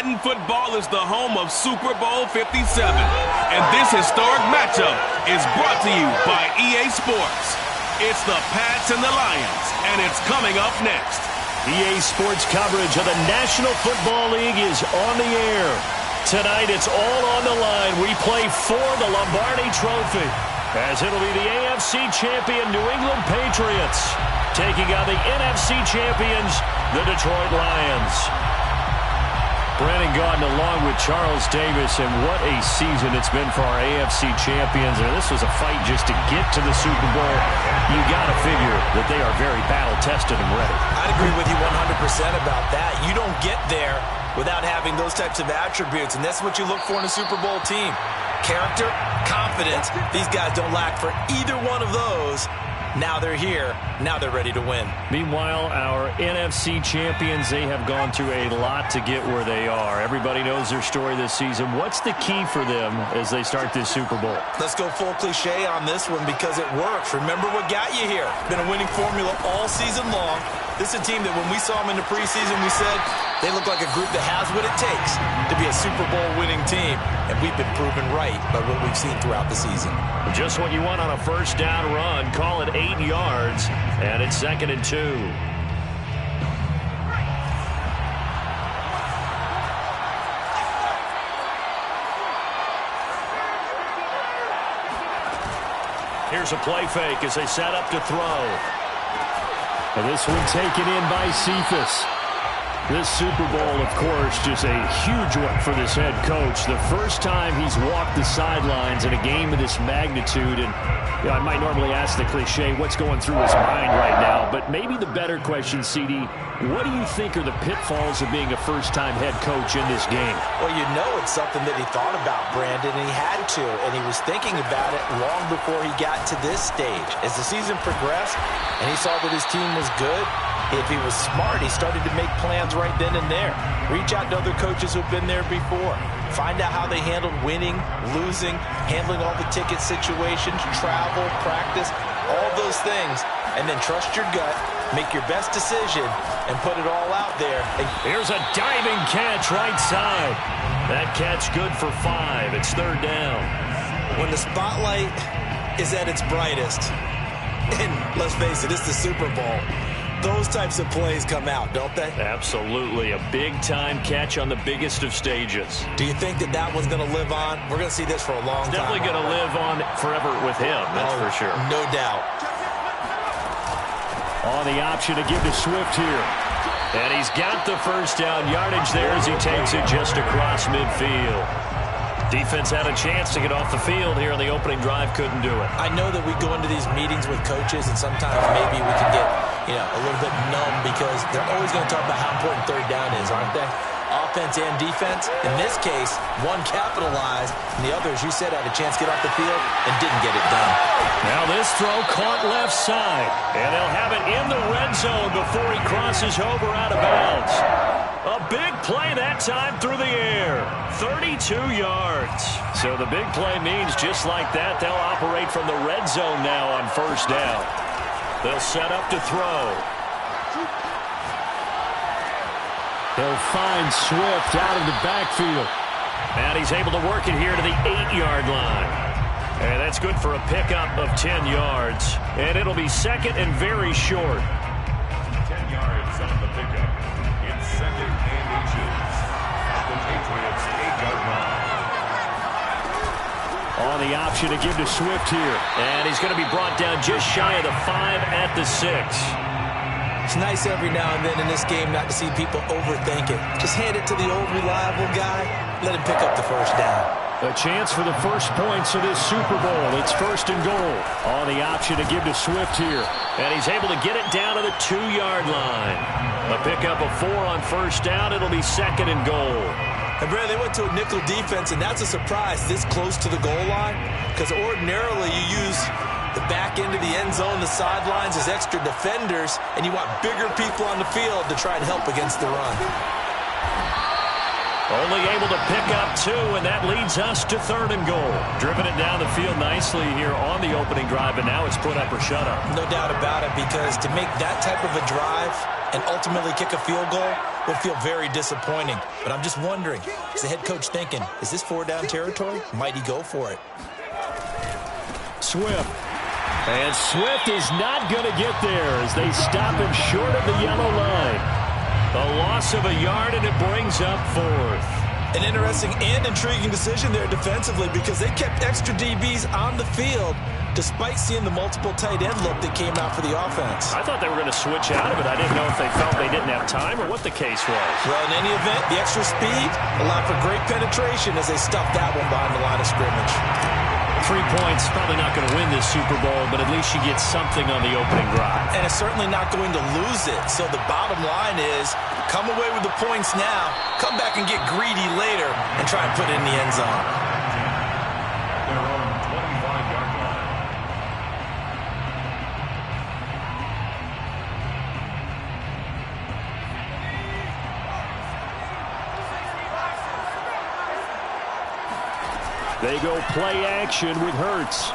Madden football is the home of Super Bowl 57. And this historic matchup is brought to you by EA Sports. It's the Pats and the Lions, and it's coming up next. EA Sports coverage of the National Football League is on the air. Tonight, it's all on the line. We play for the Lombardi Trophy, as it'll be the AFC champion New England Patriots taking on the NFC champions, the Detroit Lions. Brandon Gaudin along with Charles Davis, and what a season it's been for our AFC champions. And this was a fight just to get to the Super Bowl. You got to figure that they are very battle-tested and ready. I'd agree with you 100% about that. You don't get there without having those types of attributes, and that's what you look for in a Super Bowl team. Character, confidence. These guys don't lack for either one of those. Now they're here. Now they're ready to win. Meanwhile, our NFC champions, they have gone through a lot to get where they are. Everybody knows their story this season. What's the key for them as they start this Super Bowl? Let's go full cliche on this one because it works. Remember what got you here. Been a winning formula all season long. This is a team that when we saw them in the preseason, we said they look like a group that has what it takes to be a Super Bowl winning team. And we've been proven right by what we've seen throughout the season. Just what you want on a first down run. Call it 8 yards, and it's 2nd and 2. Here's a play fake as they set up to throw. And this one taken in by Cephas. This Super Bowl, of course, just a huge one for this head coach. The first time he's walked the sidelines in a game of this magnitude. And you know, I might normally ask the cliche, what's going through his mind right now? But maybe the better question, CD, what do you think are the pitfalls of being a first-time head coach in this game? Well, you know it's something that he thought about, Brandon, and he had to. And he was thinking about it long before he got to this stage. As the season progressed and he saw that his team was good, if he was smart, he started to make plans right then and there. Reach out to other coaches who've been there before. Find out how they handled winning, losing, handling all the ticket situations, travel, practice, all those things. And then trust your gut, make your best decision, and put it all out there. Here's a diving catch right side. That catch good for 5. It's 3rd down. When the spotlight is at its brightest, and let's face it, it's the Super Bowl, those types of plays come out, don't they? Absolutely. A big-time catch on the biggest of stages. Do you think that one's going to live on? We're going to see this for a long time. Definitely going to live on forever with him, that's for sure. No doubt. On the option to give to Swift here. And he's got the first down yardage there as he takes it just across midfield. Defense had a chance to get off the field here on the opening drive, couldn't do it. I know that we go into these meetings with coaches, and sometimes maybe we can get, a little bit numb because they're always going to talk about how important 3rd down is, aren't they? Offense and defense. In this case, one capitalized, and the other, as you said, had a chance to get off the field and didn't get it done. Now this throw caught left side, and they'll have it in the red zone before he crosses over out of bounds. A big play that time through the air. 32 yards. So the big play means just like that, they'll operate from the red zone now on first down. They'll set up to throw. They'll find Swift out of the backfield. And he's able to work it here to the 8-yard line. And that's good for a pickup of 10 yards. And it'll be 2nd and very short. 10 yards on the pickup. It's 2nd and inches. The Patriots 8-yard line. On the option to give to Swift here. And he's going to be brought down just shy of the 5 at the 6. It's nice every now and then in this game not to see people overthink it. Just hand it to the old reliable guy. Let him pick up the first down. A chance for the first points of this Super Bowl. It's 1st and goal. On the option to give to Swift here. And he's able to get it down to the 2-yard line. A pickup of 4 on first down. It'll be 2nd and goal. And, Brad, they went to a nickel defense, and that's a surprise this close to the goal line. Because ordinarily you use the back end of the end zone, the sidelines as extra defenders, and you want bigger people on the field to try and help against the run. Only able to pick up 2, and that leads us to 3rd and goal. Driven it down the field nicely here on the opening drive, and now it's put up or shut up. No doubt about it, because to make that type of a drive and ultimately kick a field goal will feel very disappointing. But I'm just wondering, is the head coach thinking, is this 4-down territory? Might he go for it? Swift. And Swift is not going to get there as they stop him short of the yellow line. A loss of a yard, and it brings up 4th. An interesting and intriguing decision there defensively, because they kept extra DBs on the field despite seeing the multiple tight end look that came out for the offense. I thought they were going to switch out of it. I didn't know if they felt they didn't have time or what the case was. Well, in any event, the extra speed allowed for great penetration as they stuffed that one behind the line of scrimmage. 3 points, probably not going to win this Super Bowl, but at least you get something on the opening drive. And it's certainly not going to lose it. So the bottom line is, come away with the points now, come back and get greedy later, and try and put it in the end zone. Their own 25-yard line. They go play action with Hurts.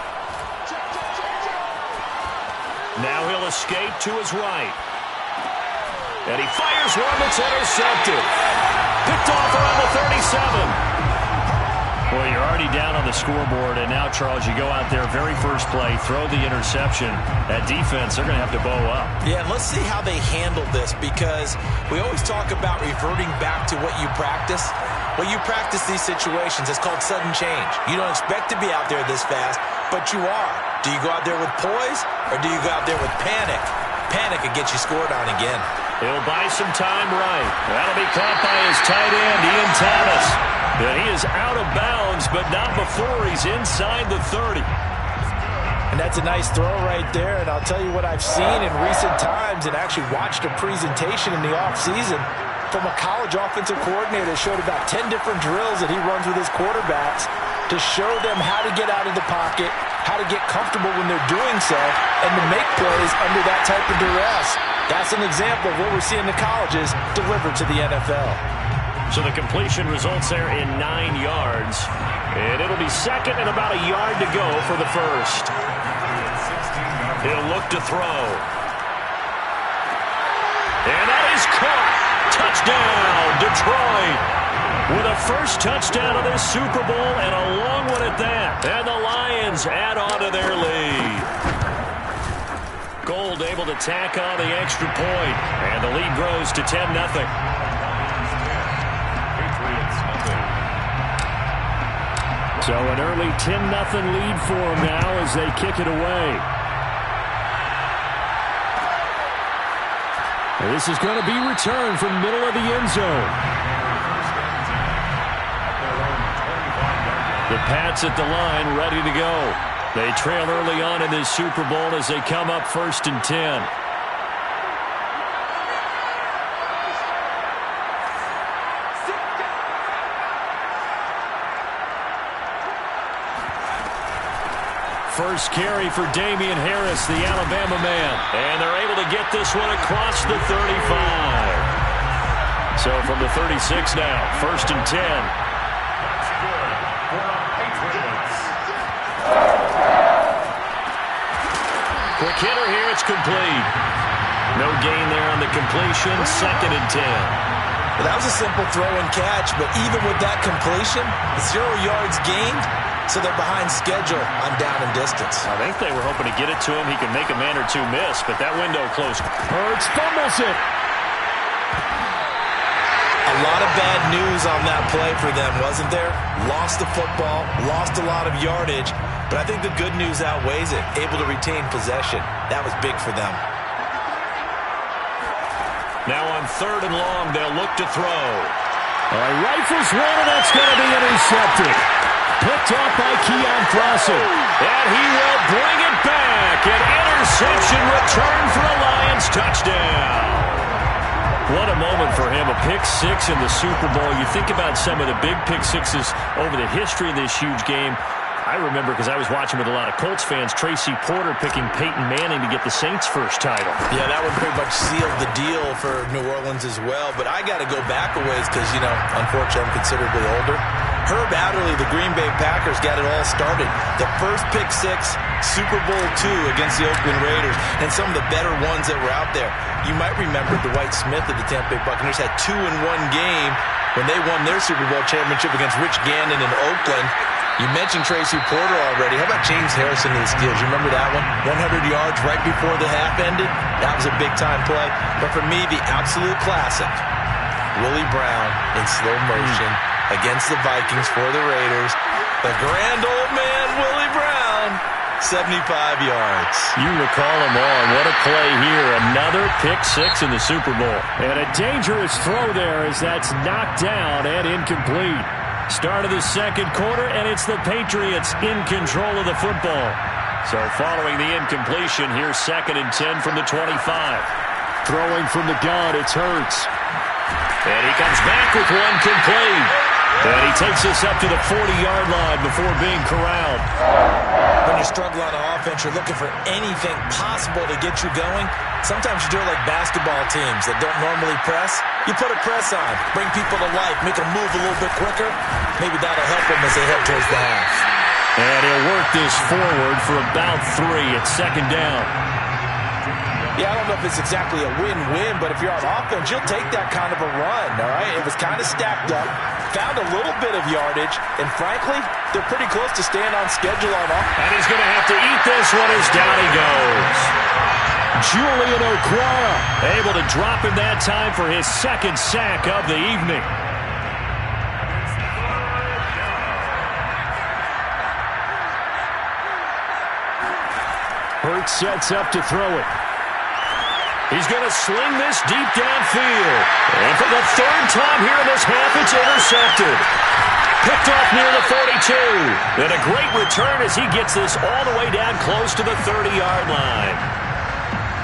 Now he'll escape to his right. And he fires one that's intercepted. Picked off around the 37. Well, you're already down on the scoreboard, and now, Charles, you go out there, very first play, throw the interception. That defense, they're going to have to bow up. Yeah, and let's see how they handle this, because we always talk about reverting back to what you practice. When you practice these situations, it's called sudden change. You don't expect to be out there this fast, but you are. Do you go out there with poise, or do you go out there with panic? Panic could get you scored on again. He'll buy some time right. That'll be caught by his tight end, Ian Thomas. And he is out of bounds, but not before he's inside the 30. And that's a nice throw right there. And I'll tell you what I've seen in recent times, and actually watched a presentation in the offseason from a college offensive coordinator that showed about 10 different drills that he runs with his quarterbacks to show them how to get out of the pocket, how to get comfortable when they're doing so, and to make plays under that type of duress. That's an example of what we're seeing the colleges deliver to the NFL. So the completion results there in 9 yards. And it'll be second and about a yard to go for the first. He'll look to throw. And that is caught. Touchdown, Detroit. With a first touchdown of this Super Bowl, and a long one at that. And the Lions add on to their lead. Gold able to tack on the extra point. And the lead grows to 10-0. So an early 10-0 lead for them now as they kick it away. And this is going to be returned from middle of the end zone. The Pats at the line ready to go. They trail early on in this Super Bowl as they come up 1st and 10. First carry for Damian Harris, the Alabama man. And they're able to get this one across the 35. So from the 36 now, 1st and 10. That's good for the Patriots. Quick hitter here, it's complete. No gain there on the completion, 2nd and 10. Well, that was a simple throw and catch, but even with that completion, 0 yards gained, so they're behind schedule on down and distance. I think they were hoping to get it to him. He could make a man or two miss, but that window closed. Hurts fumbles it. A lot of bad news on that play for them, wasn't there? Lost the football, lost a lot of yardage, but I think the good news outweighs it. Able to retain possession. That was big for them. Now on 3rd and long, they'll look to throw. Rifles one, and that's going to be intercepted. Picked off by Keon Flossin. And he will bring it back. An interception return for a Lions touchdown. What a moment for him. A pick 6 in the Super Bowl. You think about some of the big pick 6s over the history of this huge game. I remember because I was watching with a lot of Colts fans, Tracy Porter picking Peyton Manning to get the Saints' first title. Yeah, that one pretty much sealed the deal for New Orleans as well. But I got to go back a ways because, you know, unfortunately I'm considerably older. Herb Adderley, the Green Bay Packers, got it all started. The first pick six, Super Bowl II against the Oakland Raiders, and some of the better ones that were out there. You might remember Dwight Smith of the Tampa Bay Buccaneers had 2 in one game when they won their Super Bowl championship against Rich Gannon in Oakland. You mentioned Tracy Porter already. How about James Harrison to the Steelers? You remember that one? 100 yards right before the half ended? That was a big-time play. But for me, the absolute classic, Willie Brown in slow motion against the Vikings for the Raiders. The grand old man, Willie Brown, 75 yards. You recall them all. What a play here. Another pick six in the Super Bowl. And a dangerous throw there as that's knocked down and incomplete. Start of the second quarter, and it's the Patriots in control of the football. So following the incompletion, here's 2nd and 10 from the 25. Throwing from the gun, it's Hurts. And he comes back with one complete. And he takes us up to the 40-yard line before being corralled. When you struggle on offense, you're looking for anything possible to get you going. Sometimes you do it like basketball teams that don't normally press. You put a press on, bring people to life, make them move a little bit quicker. Maybe that'll help them as they head towards the half. And he'll work this forward for about 3 at 2nd down. Yeah, I don't know if it's exactly a win-win, but if you're on offense, you'll take that kind of a run, all right? It was kind of stacked up, found a little bit of yardage, and frankly, they're pretty close to staying on schedule on offense. And he's going to have to eat this one as down he goes. Julian Okwara able to drop him that time for his 2nd sack of the evening. Hurts sets up to throw it. He's going to sling this deep downfield. And for the 3rd time here in this half, it's intercepted. Picked off near the 42. And a great return as he gets this all the way down close to the 30-yard line.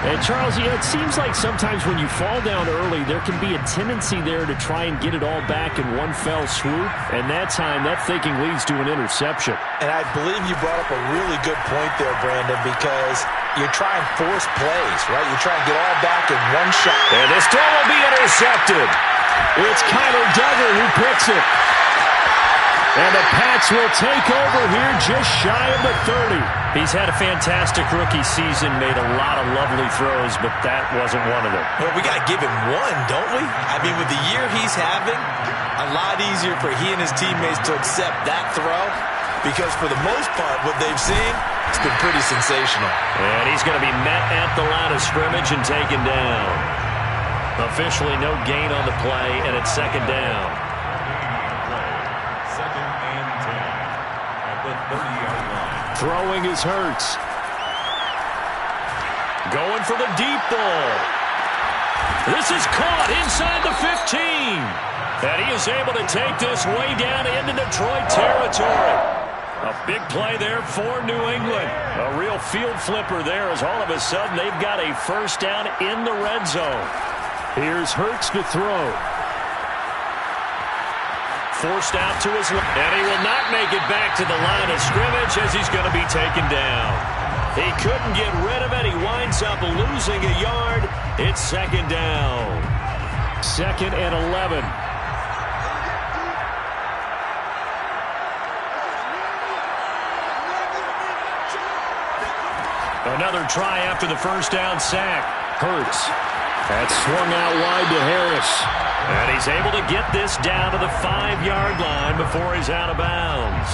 And, Charles, yeah, it seems like sometimes when you fall down early, there can be a tendency there to try and get it all back in one fell swoop. And that time, that thinking leads to an interception. And I believe you brought up a really good point there, Brandon, because you try and force plays, right? You try and get all back in one shot. And this throw will be intercepted. It's Kyler Duggar who picks it. And the Pats will take over here just shy of the 30. He's had a fantastic rookie season, made a lot of lovely throws, but that wasn't one of them. Well, we got to give him one, don't we? I mean, with the year he's having, a lot easier for he and his teammates to accept that throw because for the most part, what they've seen, it's been pretty sensational. And he's going to be met at the line of scrimmage and taken down. Officially no gain on the play, and it's 2nd down. Throwing is Hurts. Going for the deep ball. This is caught inside the 15. And he is able to take this way down into Detroit territory. A big play there for New England. A real field flipper there as all of a sudden they've got a 1st down in the red zone. Here's Hurts to throw. Forced out to his left, and he will not make it back to the line of scrimmage as he's going to be taken down. He couldn't get rid of it. He winds up losing a yard. It's 2nd down. 2nd and 11. Another try after the 1st down sack. Hurts. That's swung out wide to Harris. And he's able to get this down to the 5-yard line before he's out of bounds.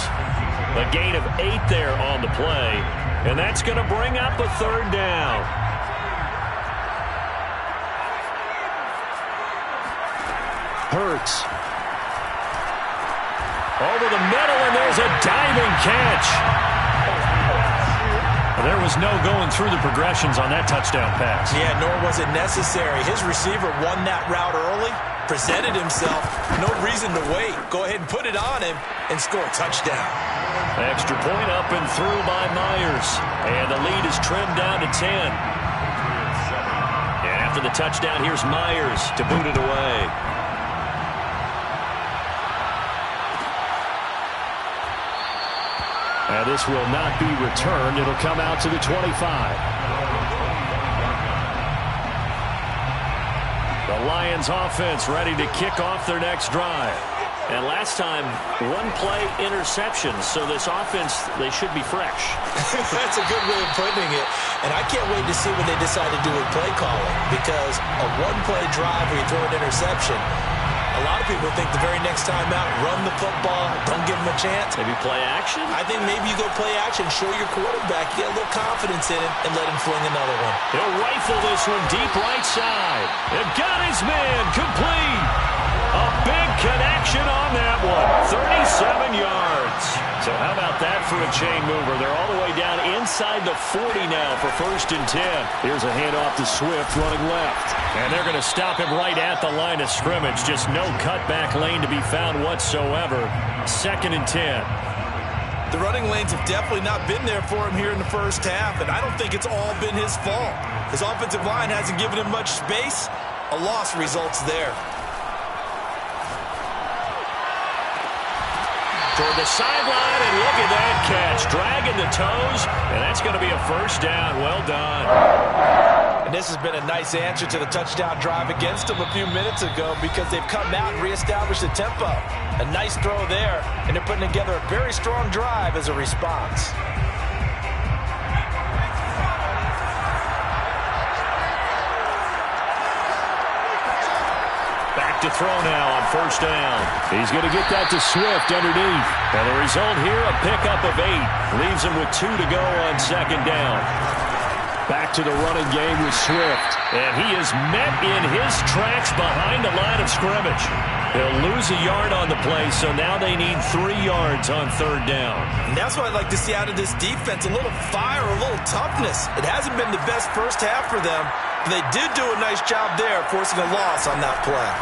A gain of 8 there on the play. And that's going to bring up a 3rd down. Hurts. Over the middle, and there's a diving catch. There was no going through the progressions on that touchdown pass. Yeah, nor was it necessary. His receiver won that route early, presented himself, no reason to wait. Go ahead and put it on him and score a touchdown. Extra point up and through by Myers. And the lead is trimmed down to 10. And after the touchdown, here's Myers to boot it away. And this will not be returned. It'll come out to the 25. The Lions offense ready to kick off their next drive. And last time, one-play interceptions. So this offense, they should be fresh. That's a good way of putting it. And I can't wait to see what they decide to do with play calling. Because a one-play drive where you throw an interception, a lot of people think the very next time out, run the football, don't give them a chance. Maybe play action? I think maybe you go play action, show your quarterback, get a little confidence in him, and let him fling another one. He'll rifle this one deep right side. And got his man complete. A big connection on that one. 37 yards. So how about that for a chain mover? They're all the way down inside the 40 now for 1st and 10. Here's a handoff to Swift running left. And they're going to stop him right at the line of scrimmage. Just no cutback lane to be found whatsoever. 2nd and 10. The running lanes have definitely not been there for him here in the first half, and I don't think it's all been his fault. His offensive line hasn't given him much space. A loss results there. Toward the sideline, and look at that catch. Dragging the toes, and that's going to be a 1st down. Well done. And this has been a nice answer to the touchdown drive against them a few minutes ago because they've come out and reestablished the tempo. A nice throw there, and they're putting together a very strong drive as a response. Back to throw now on 1st down. He's going to get that to Swift underneath. And the result here, a pickup of 8. Leaves him with 2 to go on 2nd down. Back to the running game with Swift. And he is met in his tracks behind the line of scrimmage. They'll lose a yard on the play, so now they need 3 yards on 3rd down. And that's what I'd like to see out of this defense, a little fire, a little toughness. It hasn't been the best first half for them, but they did do a nice job there forcing a loss on that play.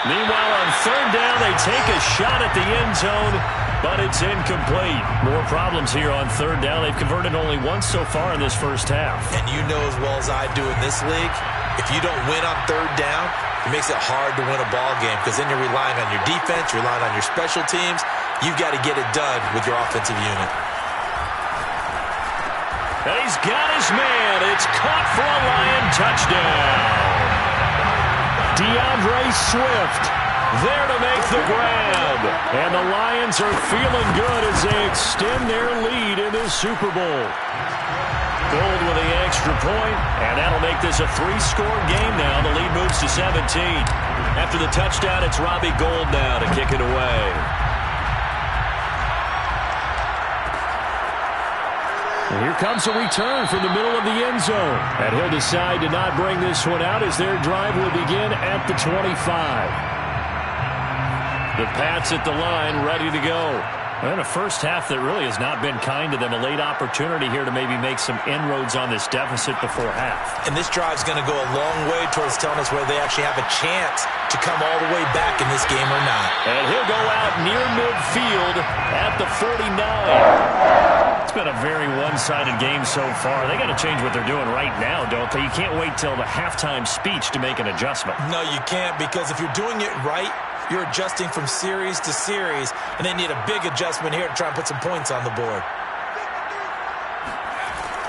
Meanwhile, on 3rd down, they take a shot at the end zone, but it's incomplete. More problems here on 3rd down. They've converted only once so far in this first half. And you know as well as I do in this league, if you don't win on 3rd down, it makes it hard to win a ball game because then you're relying on your defense, you're relying on your special teams. You've got to get it done with your offensive unit. And he's got his man. It's caught for a Lion touchdown. DeAndre Swift there to make the grab. And the Lions are feeling good as they extend their lead in this Super Bowl. Gold with the extra point, and that'll make this a 3-score game now. The lead moves to 17. After the touchdown, it's Robbie Gould now to kick it away. And here comes a return from the middle of the end zone. And he'll decide to not bring this one out as their drive will begin at the 25. The Pats at the line, ready to go. And a first half that really has not been kind to them. A late opportunity here to maybe make some inroads on this deficit before half. And this drive's going to go a long way towards telling us whether they actually have a chance to come all the way back in this game or not. And he'll go out near midfield at the 49. It's been a very one-sided game so far. They got to change what they're doing right now, don't they? You can't wait till the halftime speech to make an adjustment. No, you can't, because if you're doing it right, you're adjusting from series to series, and they need a big adjustment here to try and put some points on the board.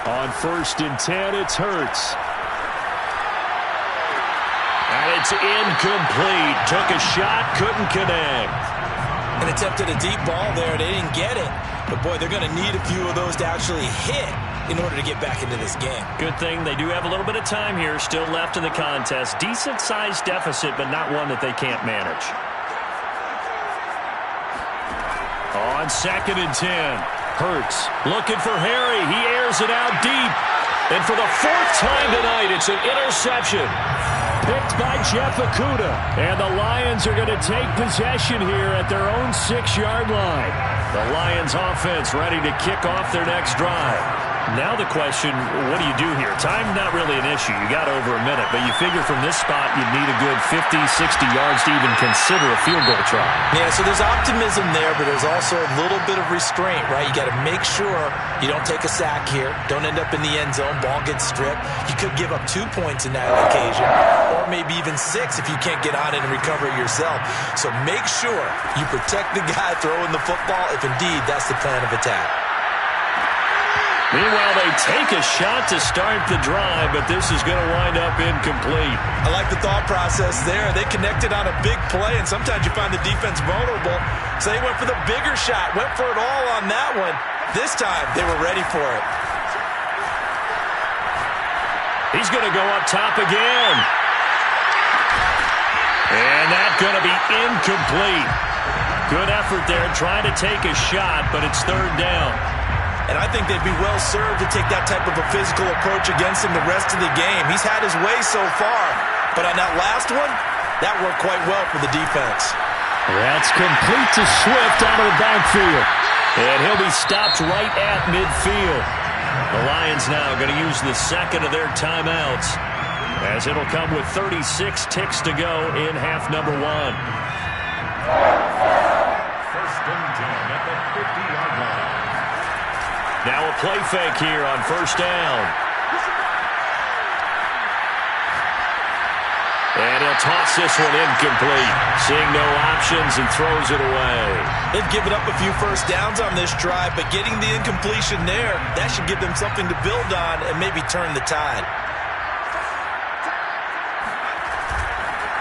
On 1st and 10, it's Hurts. And it's incomplete. Took a shot, couldn't connect. And attempted a deep ball there. They didn't get it. But, boy, they're going to need a few of those to actually hit in order to get back into this game. Good thing they do have a little bit of time here still left in the contest. Decent-sized deficit, but not one that they can't manage. On 2nd and 10, Hurts looking for Harry. He airs it out deep. And for the 4th time tonight, it's an interception. Picked by Jeff Okudah. And the Lions are going to take possession here at their own 6-yard line. The Lions offense ready to kick off their next drive. Now the question, what do you do here? Time not really an issue. You got over a minute, but you figure from this spot you'd need a good 50, 60 yards to even consider a field goal try. Yeah, so there's optimism there, but there's also a little bit of restraint, right? You got to make sure you don't take a sack here. Don't end up in the end zone. Ball gets stripped. You could give up 2 points in that occasion. Or or maybe even 6 if you can't get on it and recover it yourself. So make sure you protect the guy throwing the football if indeed that's the plan of attack. Meanwhile, they take a shot to start the drive, but this is going to wind up incomplete. I like the thought process there. They connected on a big play, and sometimes you find the defense vulnerable. So they went for the bigger shot, went for it all on that one. This time, they were ready for it. He's going to go up top again. And that's going to be incomplete. Good effort there, trying to take a shot, but it's third down. And I think they'd be well served to take that type of a physical approach against him the rest of the game. He's had his way so far, but on that last one, that worked quite well for the defense. That's complete to Swift out of the backfield. And he'll be stopped right at midfield. The Lions now going to use the second of their timeouts, as it'll come with 36 ticks to go in half number 1. First and 10 at the 50-yard line. Now a play fake here on first down. And he'll toss this one incomplete. Seeing no options, he throws it away. They've given up a few first downs on this drive, but getting the incompletion there, that should give them something to build on and maybe turn the tide.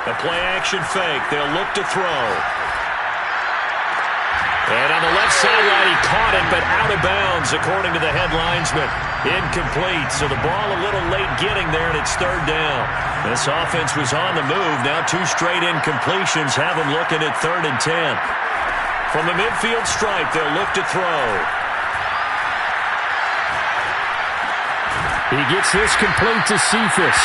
A play action fake. They'll look to throw. And on the left sideline, he caught it, but out of bounds, according to the head linesman. Incomplete, so the ball a little late getting there, and it's third down. This offense was on the move. Now 2 straight incompletions have them looking at 3rd and 10. From the midfield stripe, they'll look to throw. He gets this complete to Cephas.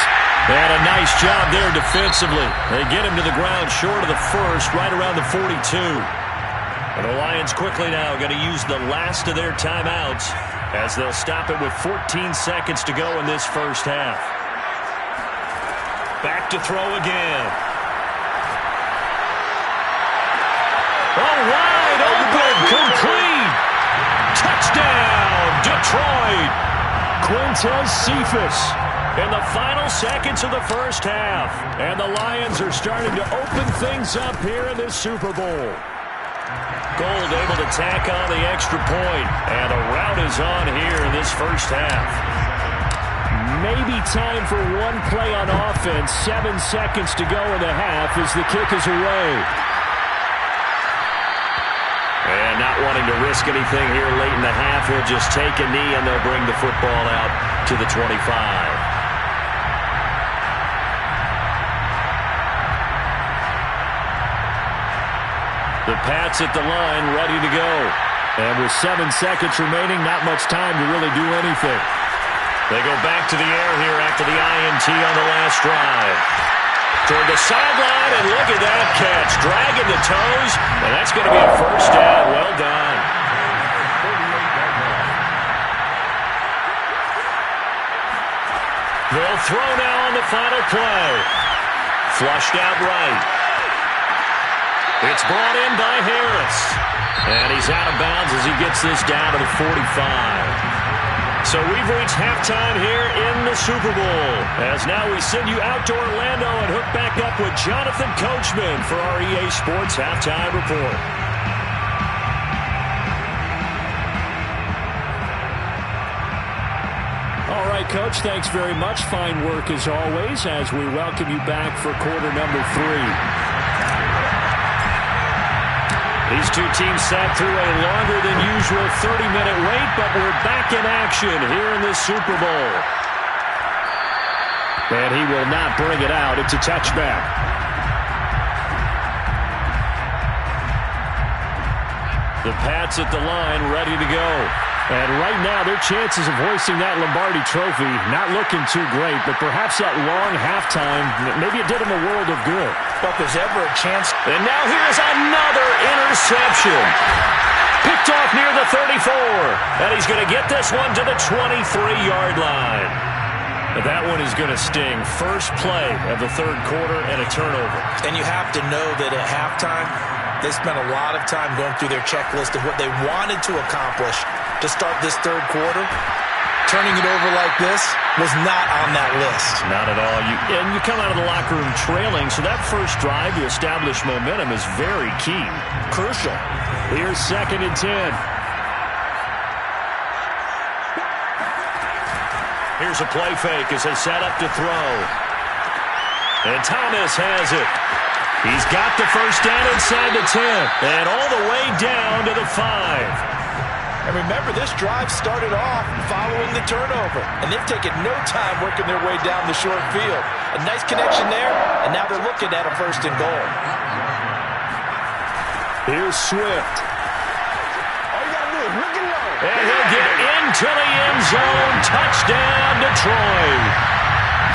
And a nice job there defensively. They get him to the ground short of the first, right around the 42. And the Lions quickly now going to use the last of their timeouts as they'll stop it with 14 seconds to go in this first half. Back to throw again. Oh, wide open, complete. Touchdown, Detroit. Quintez Cephas in the final seconds of the first half. And the Lions are starting to open things up here in this Super Bowl. Gold able to tack on the extra point, and the rout is on here in this first half. Maybe time for one play on offense. 7 seconds to go in the half as the kick is away. And not wanting to risk anything here late in the half, he'll just take a knee and they'll bring the football out to the 25. The Pats at the line, ready to go. And with 7 seconds remaining, not much time to really do anything. They go back to the air here after the INT on the last drive. Toward the sideline, and look at that catch. Dragging the toes, and that's going to be a first down. Well done. They'll throw now on the final play. Flushed out right. It's brought in by Harris. And he's out of bounds as he gets this down to the 45. So we've reached halftime here in the Super Bowl. As now we send you out to Orlando and hook back up with Jonathan Coachman for our EA Sports Halftime Report. All right, Coach, thanks very much. Fine work as always as we welcome you back for quarter number 3. These two teams sat through a longer than usual 30-minute wait, but we're back in action here in the Super Bowl. And he will not bring it out. It's a touchback. The Pats at the line, ready to go. And right now, their chances of hoisting that Lombardi trophy not looking too great, but perhaps that long halftime, maybe it did them a world of good. But there's ever a chance. And now here's another interception. Picked off near the 34. And he's going to get this one to the 23-yard line. But that one is going to sting. First play of the third quarter and a turnover. And you have to know that at halftime, they spent a lot of time going through their checklist of what they wanted to accomplish to start this third quarter. Turning it over like this was not on that list. Not at all. You come out of the locker room trailing, so that first drive to establish momentum is very key. Crucial. Here's 2nd and 10. Here's a play fake as they set up to throw. And Thomas has it. He's got the first down inside the 10. And all the way down to the 5. And remember, this drive started off following the turnover. And they've taken no time working their way down the short field. A nice connection there, and now they're looking at a 1st and goal. Here's Swift. And he'll get into the end zone. Touchdown, Detroit.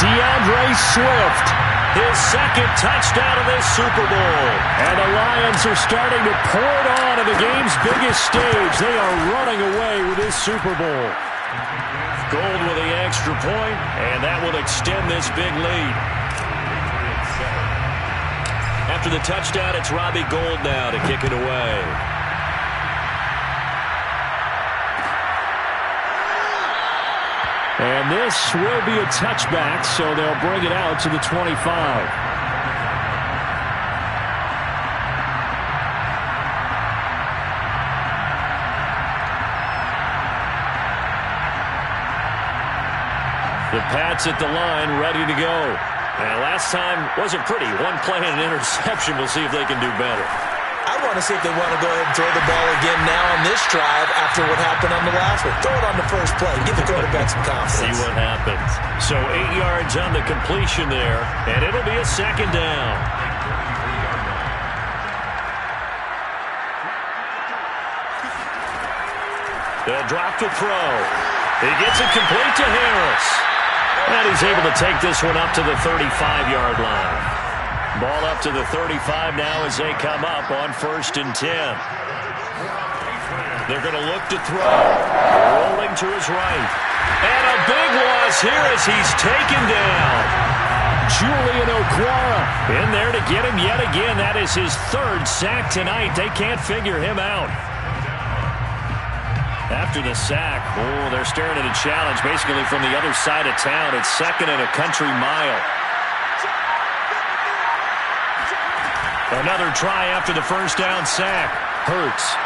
DeAndre Swift. His 2nd touchdown of this Super Bowl. And the Lions are starting to pour it on at the game's biggest stage. They are running away with this Super Bowl. Gold with the extra point, and that will extend this big lead. After the touchdown, it's Robbie Gould now to kick it away. And this will be a touchback, so they'll bring it out to the 25. The Pats at the line, ready to go. And last time wasn't pretty. One play and an interception. We'll see if they can do better. I want to see if they want to go ahead and throw the ball again now on this drive after what happened on the last one. Throw it on the first play. Give the quarterback some confidence. See what happens. So 8 yards on the completion there, and it'll be a 2nd down. They'll drop to throw. He gets it complete to Harris. And he's able to take this one up to the 35-yard line. Ball up to the 35 now as they come up on 1st and 10. They're going to look to throw. Rolling to his right. And a big loss here as he's taken down. Julian Okwara in there to get him yet again. That is his 3rd sack tonight. They can't figure him out. After the sack, they're staring at a challenge basically from the other side of town. It's 2nd and a country mile. Another try after the first down sack. Hurts.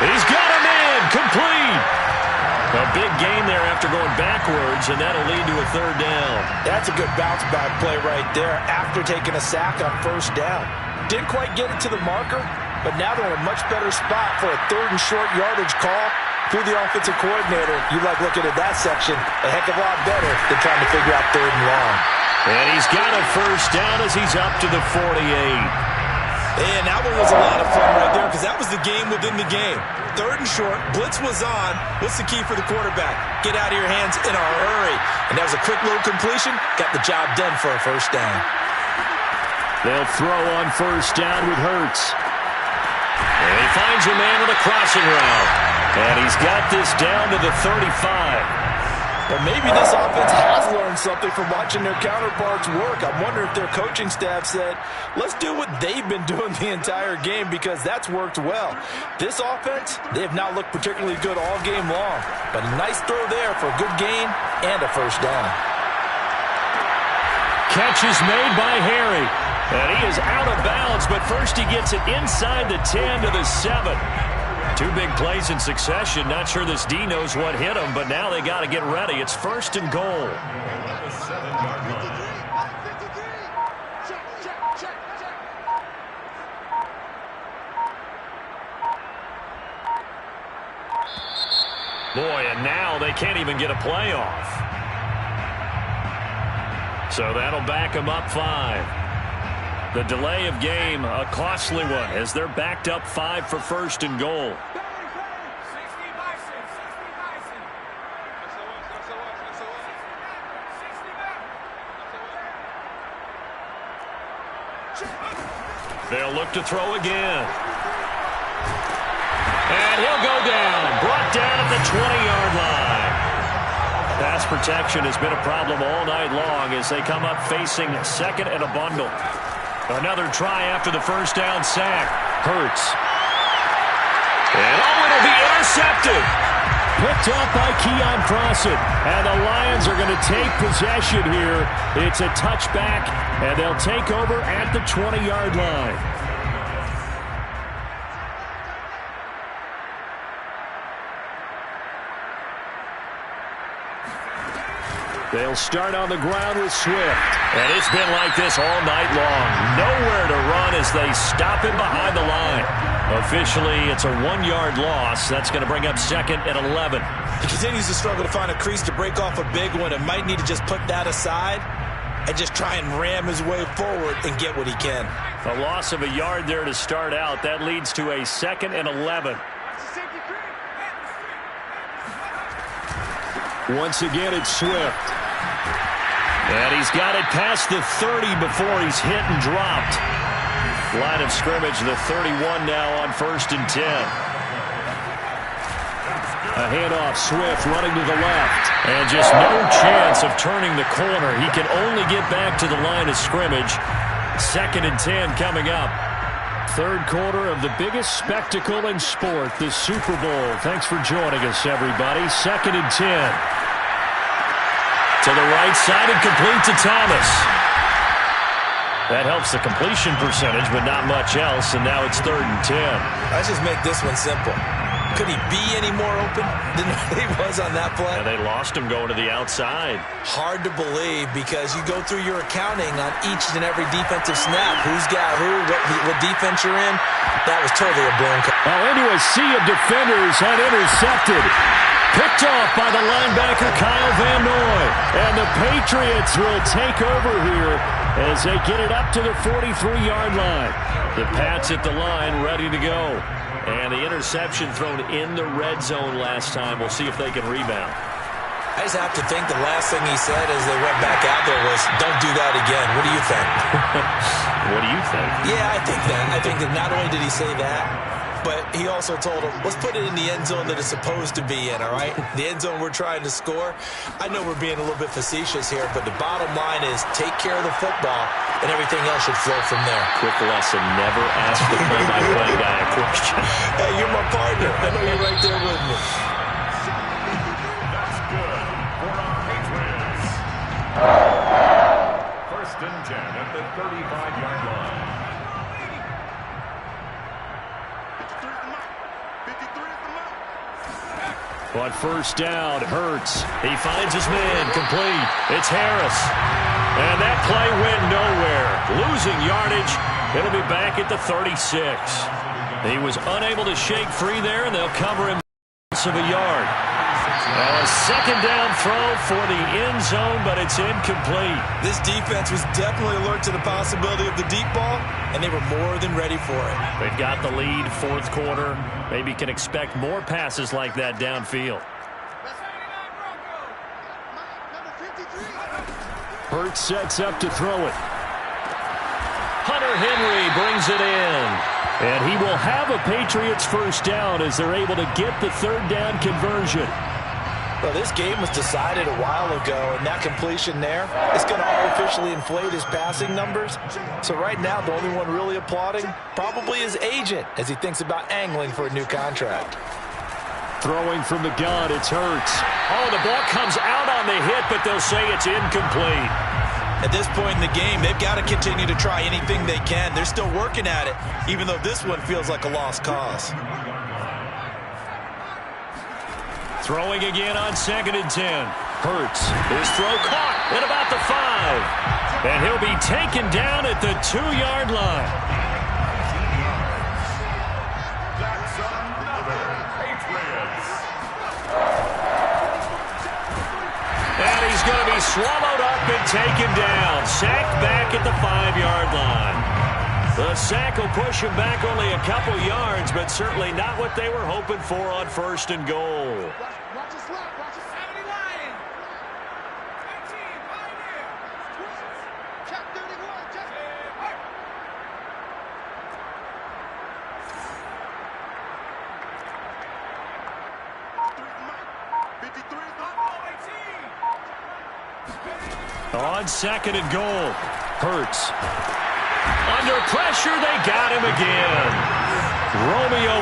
He's got him in. Complete. A big gain there after going backwards, and that'll lead to a 3rd down. That's a good bounce-back play right there after taking a sack on 1st down. Didn't quite get it to the marker, but now they're in a much better spot for a 3rd and short yardage call. Through the offensive coordinator, you like looking at that section a heck of a lot better than trying to figure out 3rd and long. And he's got a 1st down as he's up to the 48. And that one was a lot of fun right there because that was the game within the game. 3rd and short, blitz was on. What's the key for the quarterback? Get out of your hands in a hurry. And that was a quick little completion. Got the job done for a 1st down. They'll throw on 1st down with Hurts. And he finds a man on a crossing route. And he's got this down to the 35. Well, maybe this offense has learned something from watching their counterparts work. I wonder if their coaching staff said, let's do what they've been doing the entire game because that's worked well. This offense, they have not looked particularly good all game long. But a nice throw there for a good gain and a 1st down. Catch is made by Harry. And he is out of bounds, but first he gets it inside the 10 to the 7. 2 big plays in succession. Not sure this D knows what hit him, but now they got to get ready. It's 1st and goal. Boy, and now they can't even get a playoff. So that'll back them up 5. The delay of game, a costly one, as they're backed up 5 for 1st and goal. They'll look to throw again. And he'll go down, brought down at the 20-yard line. Pass protection has been a problem all night long as they come up facing 2nd and a bundle. Another try after the 1st down sack. Hurts. And it'll be intercepted. picked off by Keon Crossen. And the Lions are going to take possession here. It's a touchback, and they'll take over at the 20-yard line. They'll start on the ground with Swift. And it's been like this all night long. Nowhere to run as they stop him behind the line. Officially, it's a 1-yard loss. That's going to bring up 2nd and 11. He continues to struggle to find a crease to break off a big one and might need to just put that aside and just try and ram his way forward and get what he can. A loss of a yard there to start out. That leads to a 2nd and 11. Once again, it's Swift. And he's got it past the 30 before he's hit and dropped. Line of scrimmage, the 31 now on 1st and 10. A handoff, Swift running to the left. And just no chance of turning the corner. He can only get back to the line of scrimmage. 2nd and 10 coming up. Third quarter of the biggest spectacle in sport, the Super Bowl. Thanks for joining us, everybody. 2nd and 10. To the right side and complete to Thomas. That helps the completion percentage, but not much else, and now it's 3rd and 10. Let's just make this one simple. Could he be any more open than he was on that play? And they lost him going to the outside. Hard to believe because you go through your accounting on each and every defensive snap. Who's got who, what defense you're in. That was totally a blown call. Well, into a sea of defenders and intercepted. Picked off by the linebacker Kyle Van Noy. And the Patriots will take over here as they get it up to the 43-yard line. The Pats at the line ready to go. And the interception thrown in the red zone last time. We'll see if they can rebound. I just have to think the last thing he said as they went back out there was, don't do that again. What do you think? What do you think? Yeah, I think that. I think that not only did he say that, but he also told him, let's put it in the end zone that it's supposed to be in, all right? The end zone we're trying to score. I know we're being a little bit facetious here, but the bottom line is take care of the football, and everything else should flow from there. Quick lesson, never ask the play-by-play guy a question. Hey, you're my partner. I know you're right there with me. That's good for our Patriots. 1st and 10 at the 35-yard line. On 1st down, Hurts. He finds his man, complete. It's Harris. And that play went nowhere. Losing yardage. It'll be back at the 36. He was unable to shake free there, and they'll cover him of a yard. Now a 2nd down throw for the end zone, but it's incomplete. This defense was definitely alert to the possibility of the deep ball, and they were more than ready for it. They've got the lead, 4th quarter. Maybe can expect more passes like that downfield. Hurts sets up to throw it. Hunter Henry brings it in. And he will have a Patriots 1st down as they're able to get the 3rd down conversion. Well, this game was decided a while ago, and that completion there is going to artificially inflate his passing numbers. So right now, the only one really applauding probably his agent as he thinks about angling for a new contract. Throwing from the gun, it's Hurts. Oh, the ball comes out on the hit, but they'll say it's incomplete. At this point in the game, they've got to continue to try anything they can. They're still working at it, even though this one feels like a lost cause. Throwing again on 2nd and 10. Hurts. His throw caught at about the 5. And he'll be taken down at the 2-yard line. That's another Patriots. And he's going to be swallowed up and taken down. Sacked back at the 5-yard line. The sack will push him back only a couple yards, but certainly not what they were hoping for on 1st and goal. Watch his left, watch his 70 line. 19, Pioneer. Check 31, check. On 2nd and goal, Hurts. Under pressure, they got him again. Romeo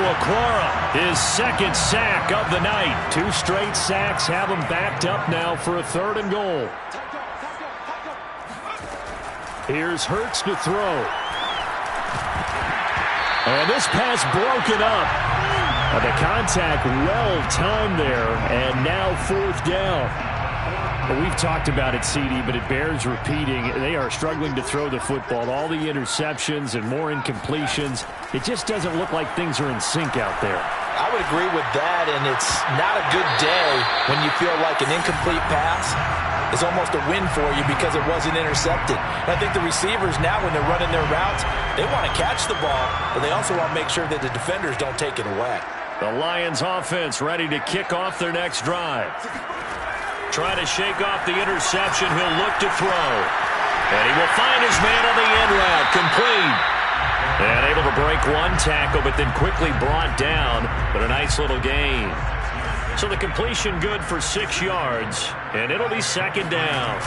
his second sack of the night. 2 straight sacks have him backed up now for a 3rd and goal. Here's Hurts to throw. And this pass broken up. The contact well-timed there, and now 4th down. Well, we've talked about it, CD, but it bears repeating. They are struggling to throw the football. All the interceptions and more incompletions. It just doesn't look like things are in sync out there. I would agree with that, and it's not a good day when you feel like an incomplete pass is almost a win for you because it wasn't intercepted. And I think the receivers now, when they're running their routes, they want to catch the ball, but they also want to make sure that the defenders don't take it away. The Lions offense ready to kick off their next drive. Trying to shake off the interception. He'll look to throw. And he will find his man on the end route. Complete. And able to break 1 tackle, but then quickly brought down. But a nice little gain. So the completion good for 6 yards. And it'll be 2nd down.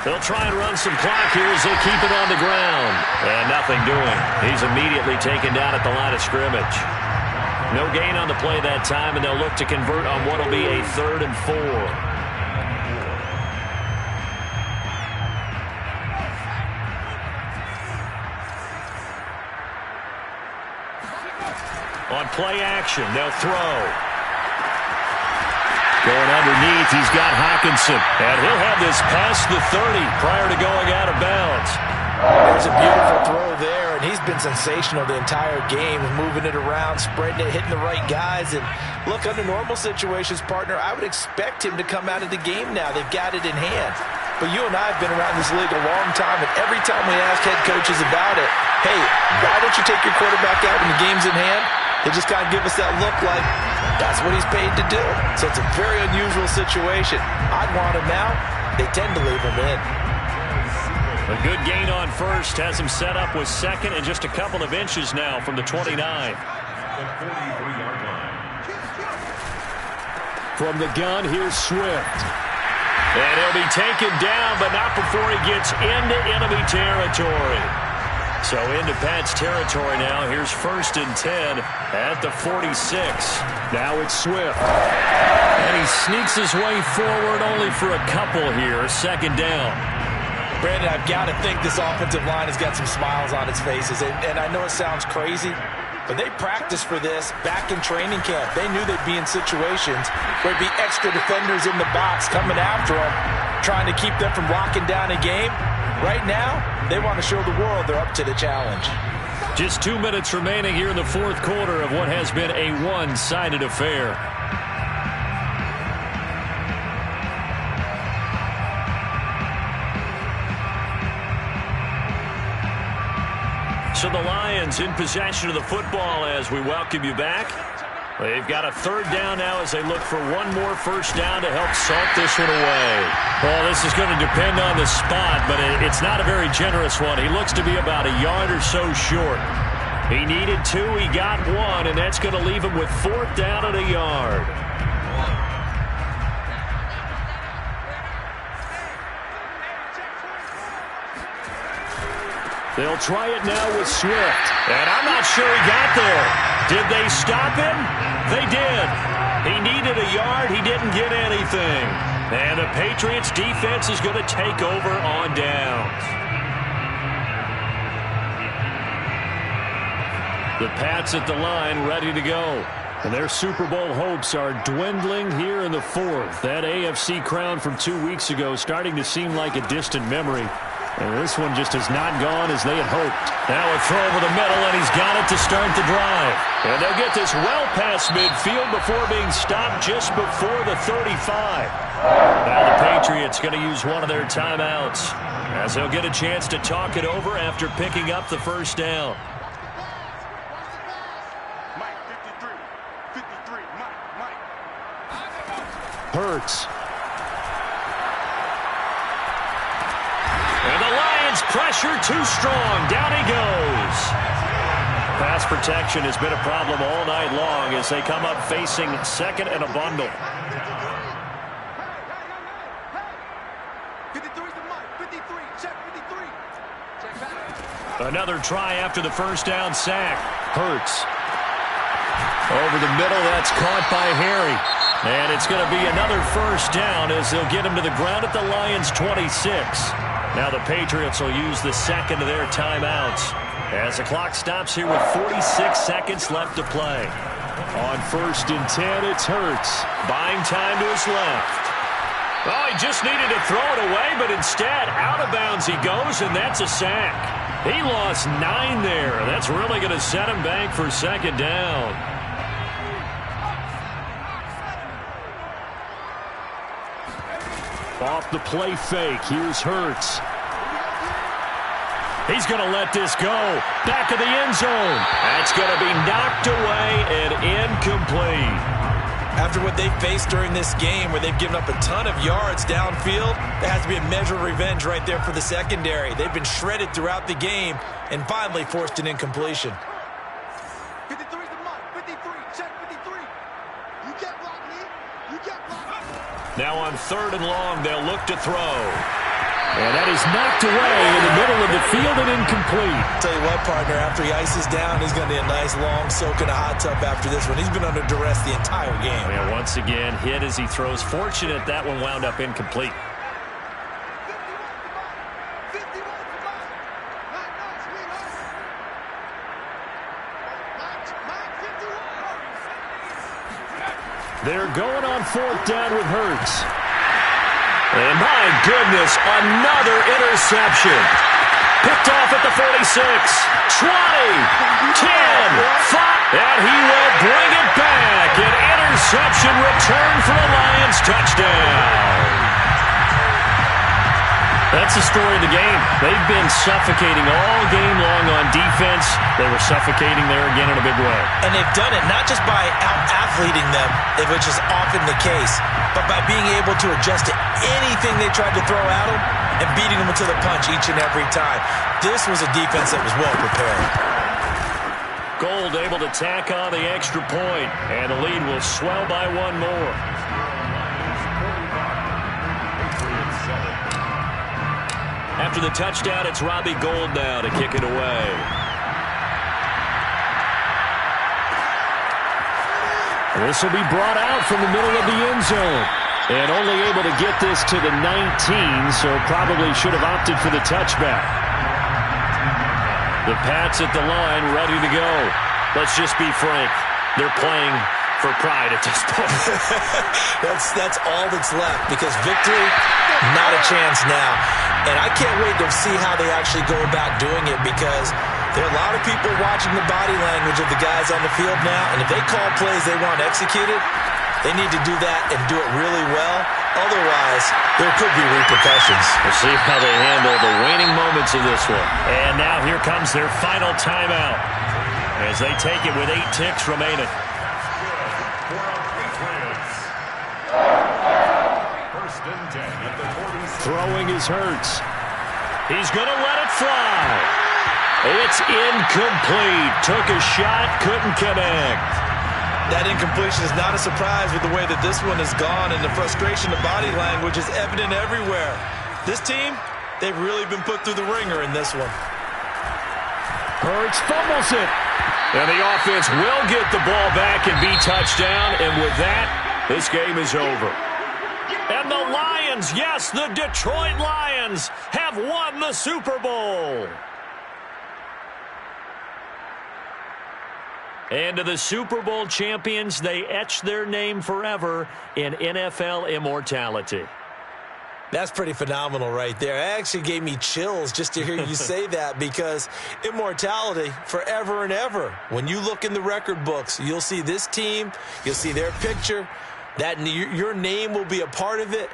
They'll try and run some clock here as they keep it on the ground. And nothing doing. He's immediately taken down at the line of scrimmage. No gain on the play that time, and they'll look to convert on what will be a 3rd and 4. On play action, they'll throw. Going underneath, he's got Hawkinson. And he'll have this past the 30 prior to going out of bounds. There's a beautiful throw there, and he's been sensational the entire game, moving it around, spreading it, hitting the right guys. And look, under normal situations, partner, I would expect him to come out of the game now. They've got it in hand. But you and I have been around this league a long time, and every time we ask head coaches about it, hey, why don't you take your quarterback out when the game's in hand? They just kind of give us that look like that's what he's paid to do. So it's a very unusual situation. I'd want him out. They tend to leave him in. A good gain on first has him set up with 2nd and just a couple of inches now from the 29. From the gun, here's Swift. And he'll be taken down, but not before he gets into enemy territory. So into Pat's territory now. Here's 1st and 10 at the 46. Now it's Swift. And he sneaks his way forward only for a couple here. 2nd down. Brandon, I've got to think this offensive line has got some smiles on its faces. And I know it sounds crazy, but they practiced for this back in training camp. They knew they'd be in situations where there'd be extra defenders in the box coming after them, trying to keep them from locking down a game. Right now, they want to show the world they're up to the challenge. Just 2 minutes remaining here in the 4th quarter of what has been a one-sided affair. So the Lions in possession of the football as we welcome you back. They've got a 3rd down now as they look for one more 1st down to help salt this one away. Well, this is going to depend on the spot, but it's not a very generous one. He looks to be about a yard or so short. He needed 2, he got 1, and that's going to leave him with 4th down and a yard. They'll try it now with Swift. And I'm not sure he got there. Did they stop him? They did. He needed a yard. He didn't get anything. And the Patriots defense is going to take over on downs. The Pats at the line ready to go. And their Super Bowl hopes are dwindling here in the 4th. That AFC crown from 2 weeks ago starting to seem like a distant memory. And this one just has not gone as they had hoped. Now a throw over the middle, and he's got it to start the drive. And they'll get this well past midfield before being stopped just before the 35. Now the Patriots going to use one of their timeouts as they'll get a chance to talk it over after picking up the 1st down. Hurts. And the Lions pressure too strong. Down he goes. Pass protection has been a problem all night long as they come up facing 2nd and a bundle. 53's the mark. 53. Check 53. Check back. Another try after the 1st down sack. Hurts. Over the middle, that's caught by Harry. And it's going to be another first down as they'll get him to the ground at the Lions' 26. Now the Patriots will use the second of their timeouts as the clock stops here with 46 seconds left to play. On 1st and 10, it's Hurts. Buying time to his left. Oh, he just needed to throw it away, but instead, out of bounds he goes, and that's a sack. He lost 9 there. That's really going to set him back for second down. Off the play fake, here's Hurts. He's going to let this go. Back of the end zone. That's going to be knocked away and incomplete. After what they faced during this game where they've given up a ton of yards downfield, there has to be a measure of revenge right there for the secondary. They've been shredded throughout the game and finally forced an incompletion. 53 is the mark. 53. Check 53. You can't block me. You can't block me. Now on 3rd and long, they'll look to throw. And that is knocked away in the middle of the field and incomplete. Tell you what, partner, after he ices down, he's going to need a nice long soak in a hot tub after this one. He's been under duress the entire game. Yeah, once again, hit as he throws. Fortunate that one wound up incomplete. 51 is the mark. Not nice, Lee Hurts. Mark 51. They're going on 4th down with Hurts. And my goodness, another interception. Picked off at the 46, 20, 10, 5, and he will bring it back. An interception return for the Lions touchdown. That's the story of the game. They've been suffocating all game long on defense. They were suffocating there again in a big way. And they've done it not just by out-athleting them, which is often the case, but by being able to adjust to anything they tried to throw at them and beating them to the punch each and every time. This was a defense that was well prepared. Gold able to tack on the extra point, and the lead will swell by 1 more. After the touchdown, it's Robbie Gould now to kick it away. This will be brought out from the middle of the end zone. And only able to get this to the 19, so probably should have opted for the touchback. The Pats at the line, ready to go. Let's just be frank. They're playing for pride at this point. That's all that's left, because victory, not a chance now. And I can't wait to see how they actually go about doing it, because there are a lot of people watching the body language of the guys on the field now, and if they call plays they want executed, they need to do that and do it really well. Otherwise, there could be repercussions. We'll see how they handle the waning moments of this one. And now here comes their final timeout as they take it with 8 ticks remaining. First and 10 at the 40. Throwing is Hurts. He's going to let it fly. It's incomplete. Took a shot, couldn't connect. That incompletion is not a surprise with the way that this one has gone, and the frustration of body language is evident everywhere. This team, they've really been put through the ringer in this one. Hurts fumbles it. And the offense will get the ball back and be touchdown, and with that, this game is over. And the Lions, yes, the Detroit Lions, have won the Super Bowl. And to the Super Bowl champions, they etch their name forever in NFL immortality. That's pretty phenomenal right there. It actually gave me chills just to hear you say that, because immortality forever and ever. When you look in the record books, you'll see this team, you'll see their picture, that your name will be a part of it.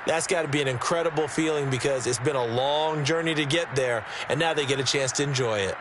That's got to be an incredible feeling, because it's been a long journey to get there, and now they get a chance to enjoy it.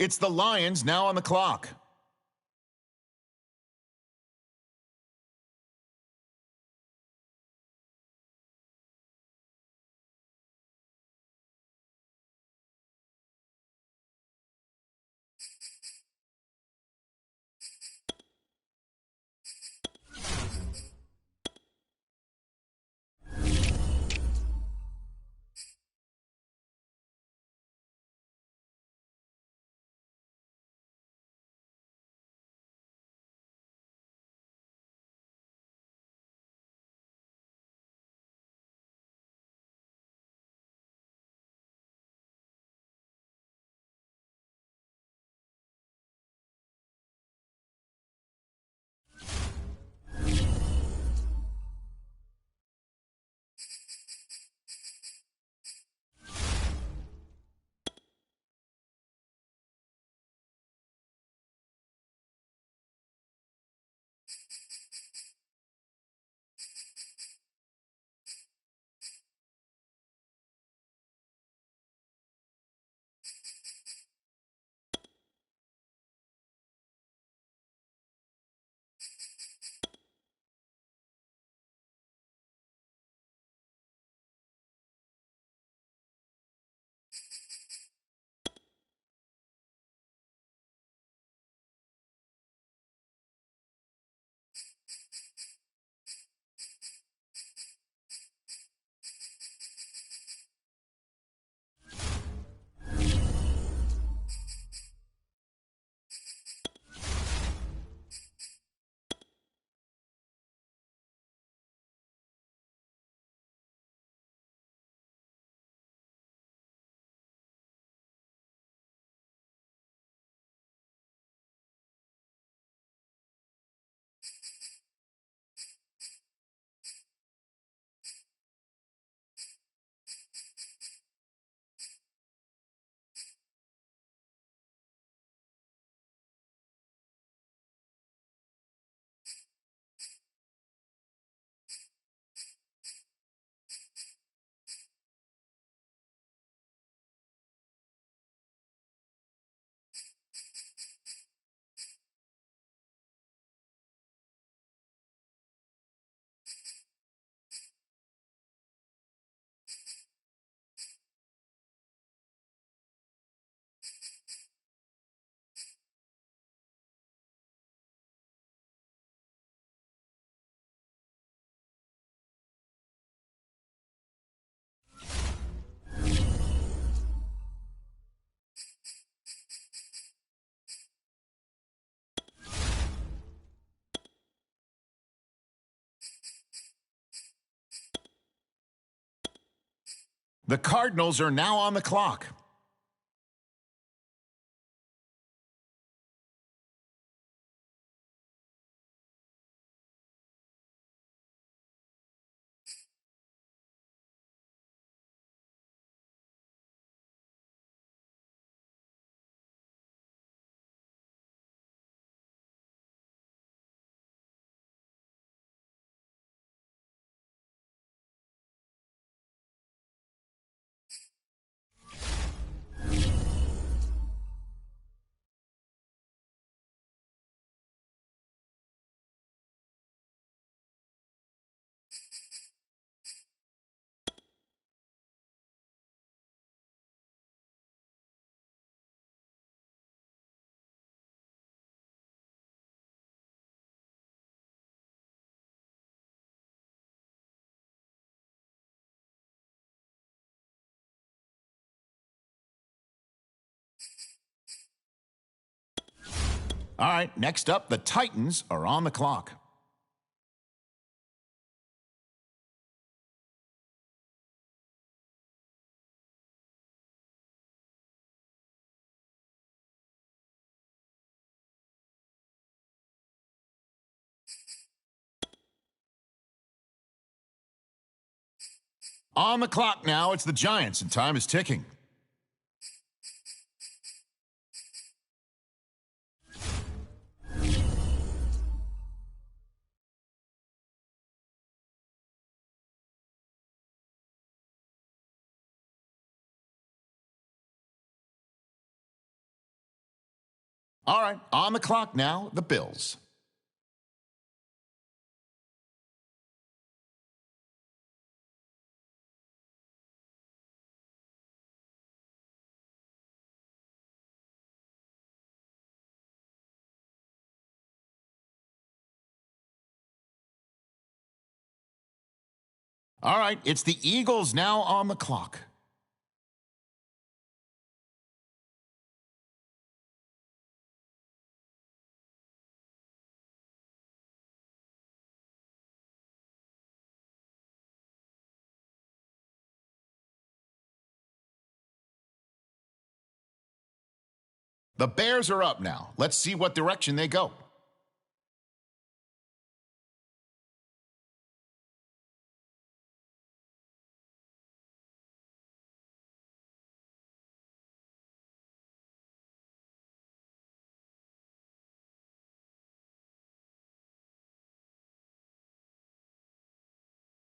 It's the Lions now on the clock. The Cardinals are now on the clock. All right, next up, the Titans are on the clock. On the clock now, it's the Giants, and time is ticking. All right, on the clock now, the Bills. All right, it's the Eagles now on the clock. The Bears are up now. Let's see what direction they go.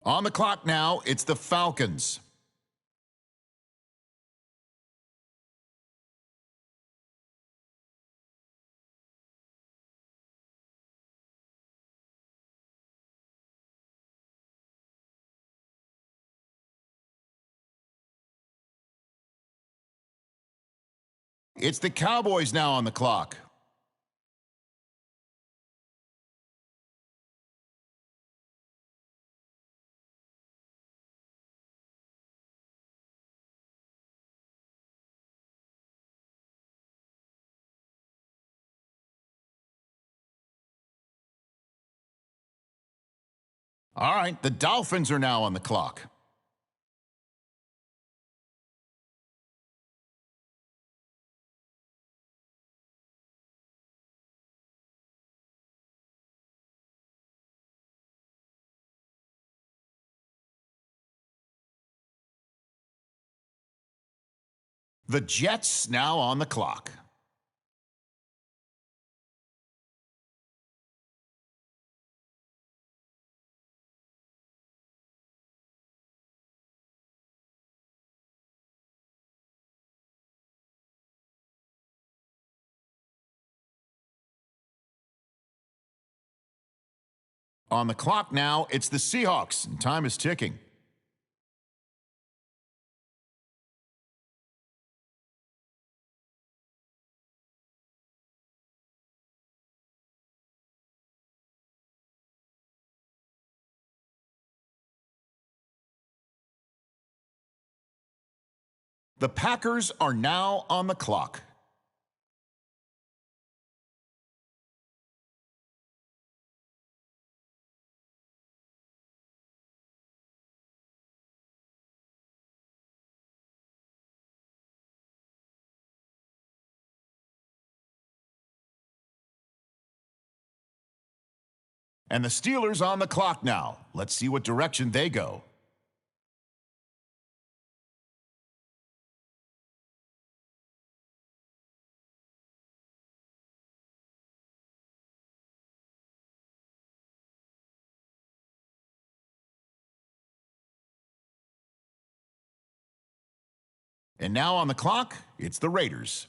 On the clock now, it's the Falcons. It's the Cowboys now on the clock. All right, the Dolphins are now on the clock. The Jets now on the clock. On the clock now, it's the Seahawks, and time is ticking. The Packers are now on the clock. And the Steelers on the clock now. Let's see what direction they go. And now on the clock, it's the Raiders.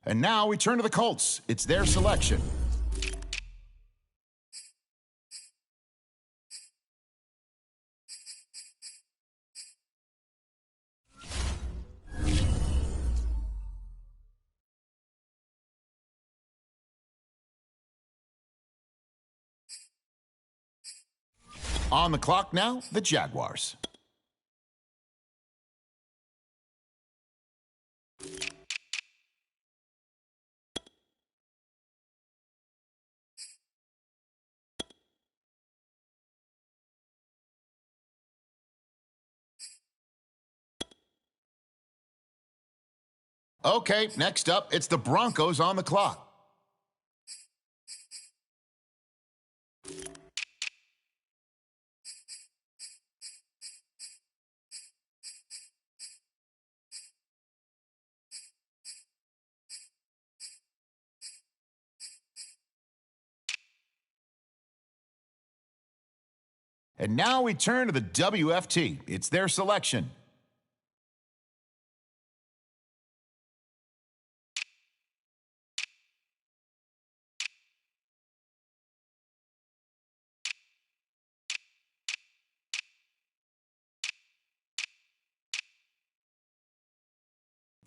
And now we turn to the Colts. It's their selection. On the clock now, the Jaguars. Okay, next up, it's the Broncos on the clock. And now we turn to the WFT. It's their selection.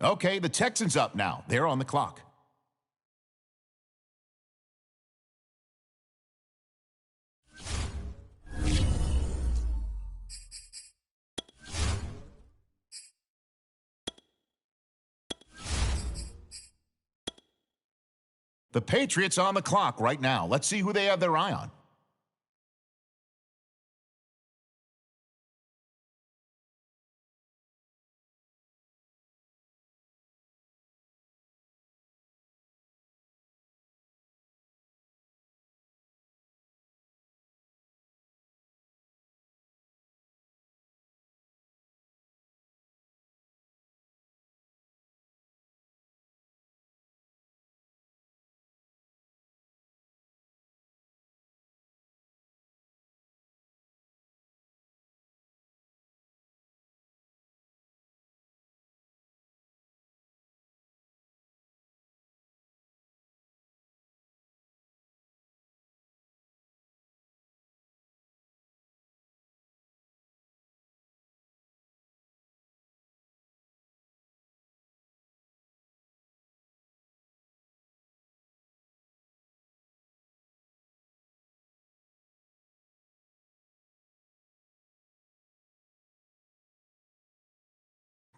Okay, the Texans up now. They're on the clock. The Patriots on the clock right now. Let's see who they have their eye on.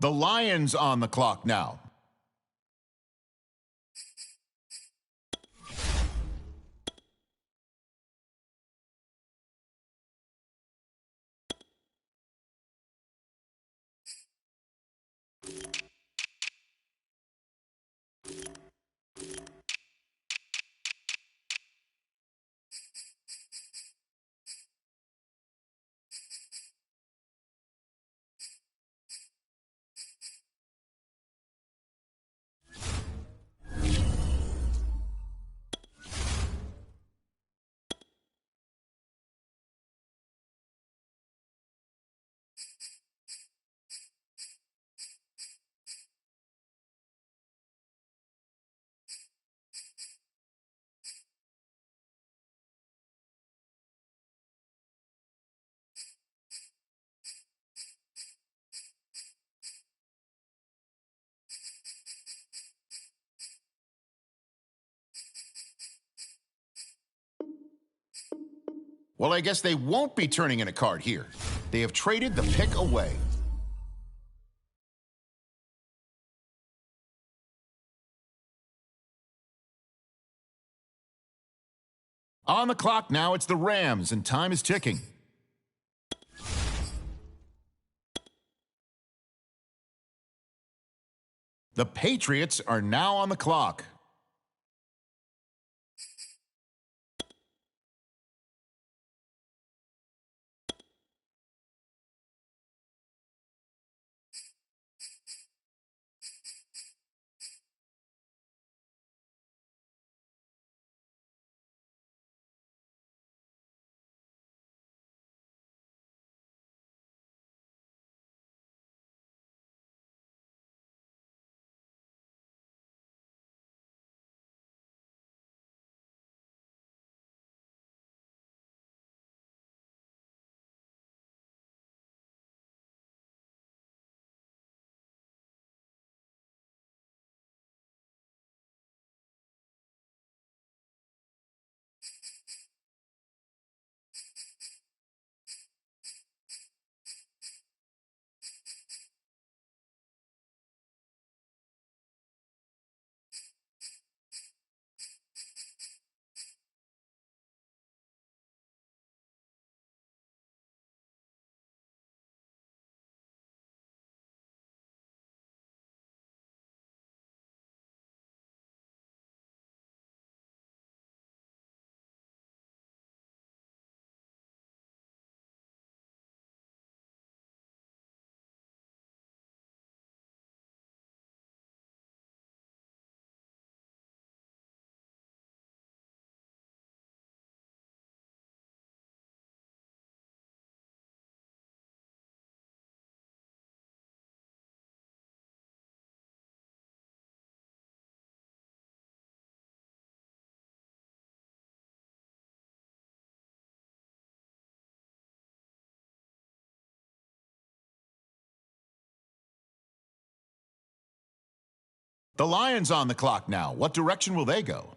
The Lions on the clock now. Well, I guess they won't be turning in a card here. They have traded the pick away. On the clock now, it's the Rams, and time is ticking. The Patriots are now on the clock. The Lions on the clock now. What direction will they go?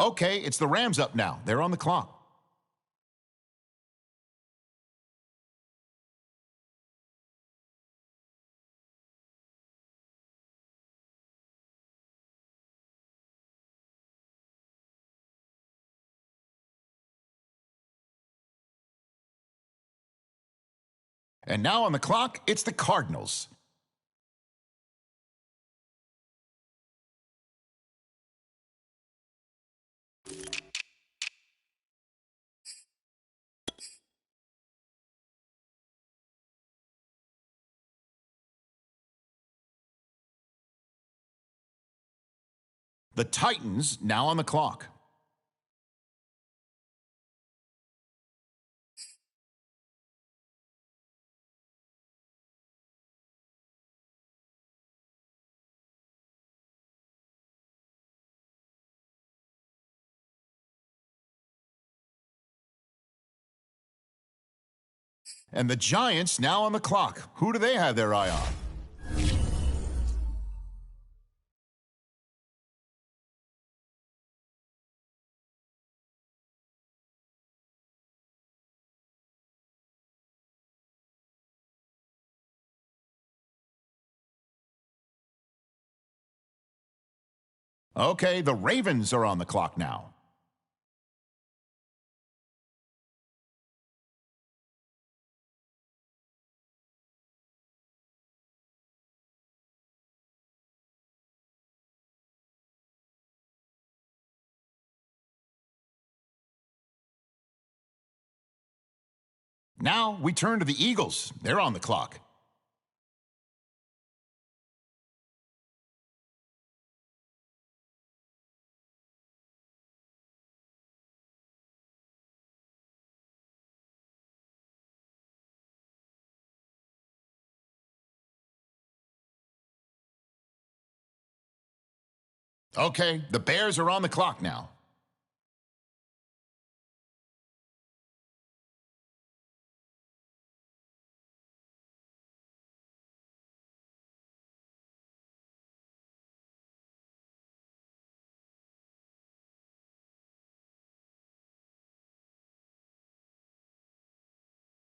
Okay, it's the Rams up now. They're on the clock. And now on the clock, it's the Cardinals. The Titans now on the clock. And the Giants now on the clock. Who do they have their eye on? Okay, the Ravens are on the clock now. Now we turn to the Eagles. They're on the clock. Okay, the Bears are on the clock now.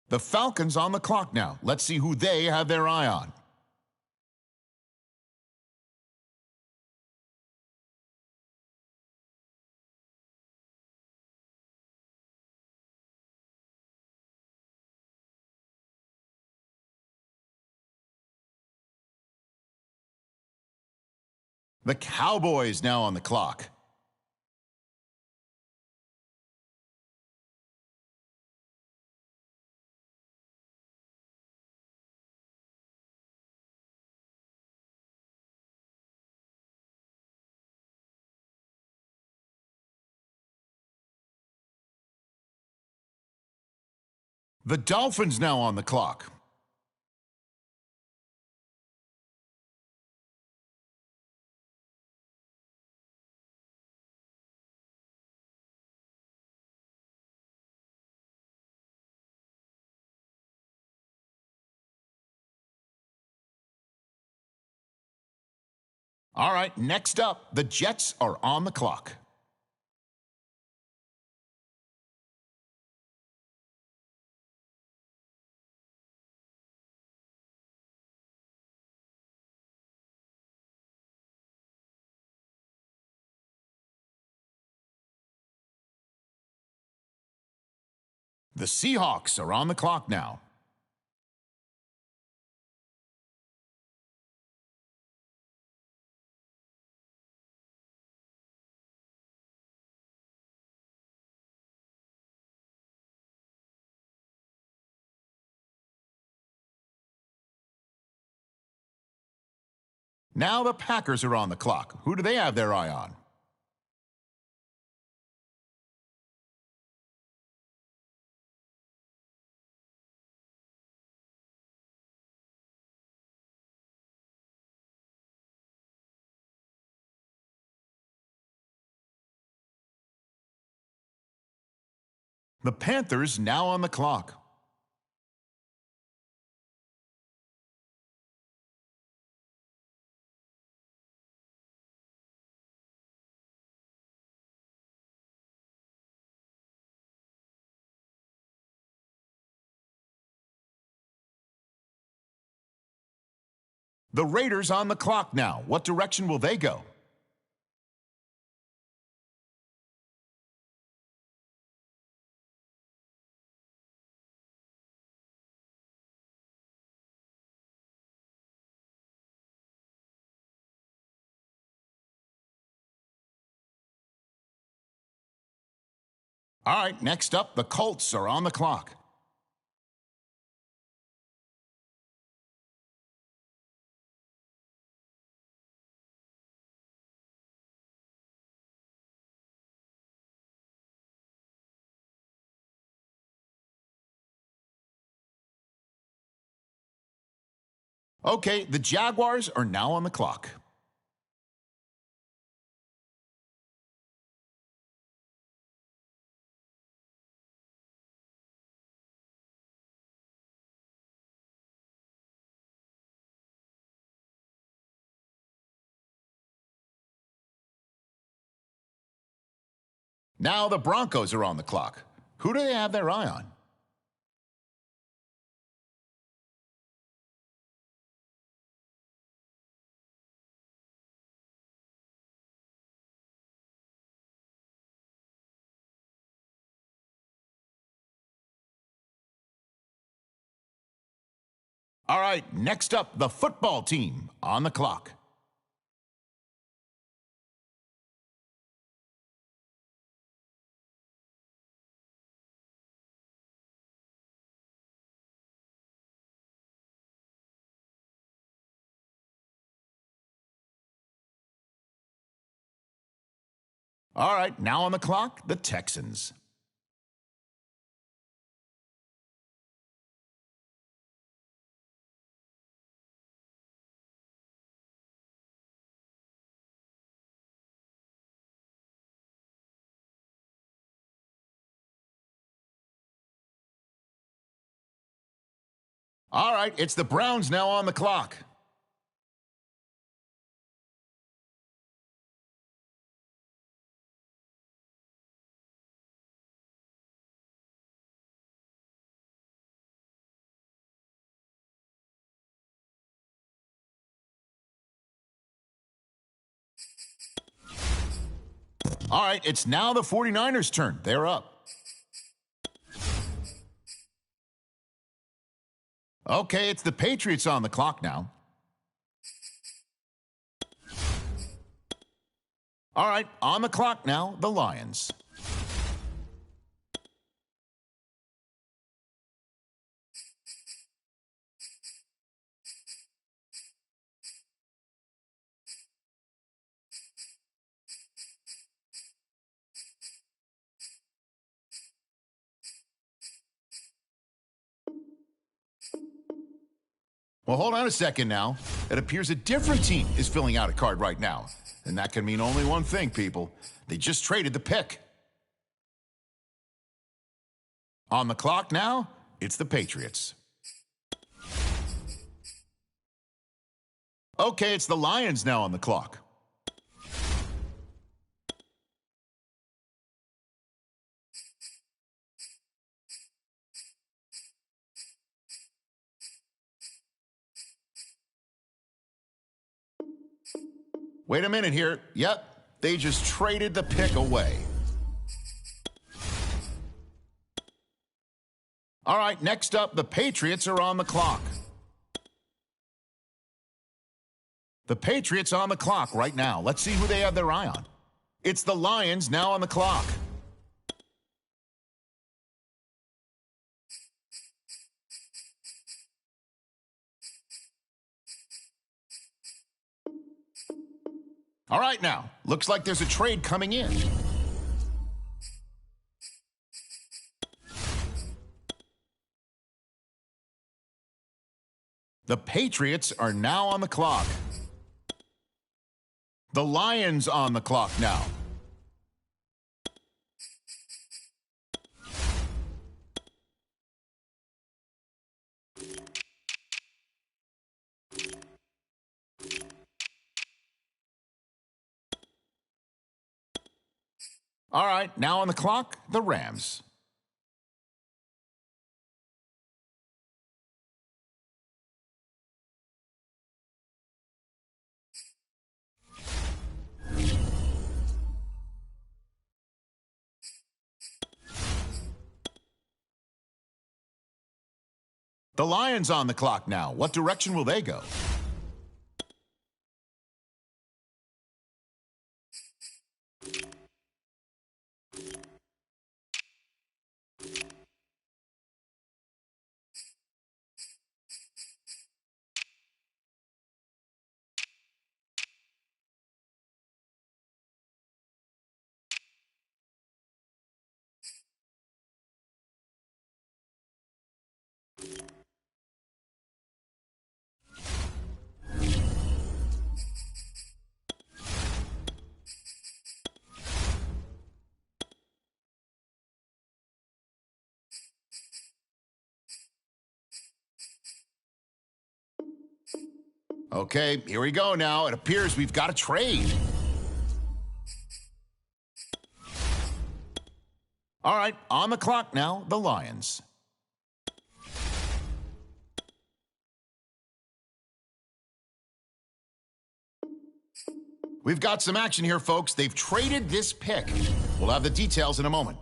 The Falcons on the clock now. Let's see who they have their eye on. The Cowboys now on the clock. The Dolphins now on the clock. All right, next up, the Jets are on the clock. The Seahawks are on the clock now. Now the Packers are on the clock. Who do they have their eye on? The Panthers now on the clock. The Raiders on the clock now. What direction will they go? All right, next up, the Colts are on the clock. Okay, the Jaguars are now on the clock. Now the Broncos are on the clock. Who do they have their eye on? All right, next up, the football team on the clock. All right, now on the clock, the Texans. All right, it's the Browns now on the clock. All right, it's now the 49ers' turn. They're up. Okay, it's the Patriots on the clock now. All right, on the clock now, the Lions. Well, hold on a second now. It appears a different team is filling out a card right now. And that can mean only one thing, people. They just traded the pick. On the clock now, it's the Patriots. Okay, it's the Lions now on the clock. Wait a minute here. Yep, they just traded the pick away. All right, next up, the Patriots are on the clock. The Patriots on the clock right now. Let's see who they have their eye on. It's the Lions now on the clock. All right now, looks like there's a trade coming in. The Patriots are now on the clock. The Lions on the clock now. All right, now on the clock, the Rams. The Lions on the clock now. What direction will they go? Okay, here we go now. It appears we've got a trade. All right, on the clock now, the Lions. We've got some action here, folks. They've traded this pick. We'll have the details in a moment.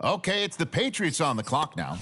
Okay, it's the Patriots on the clock now.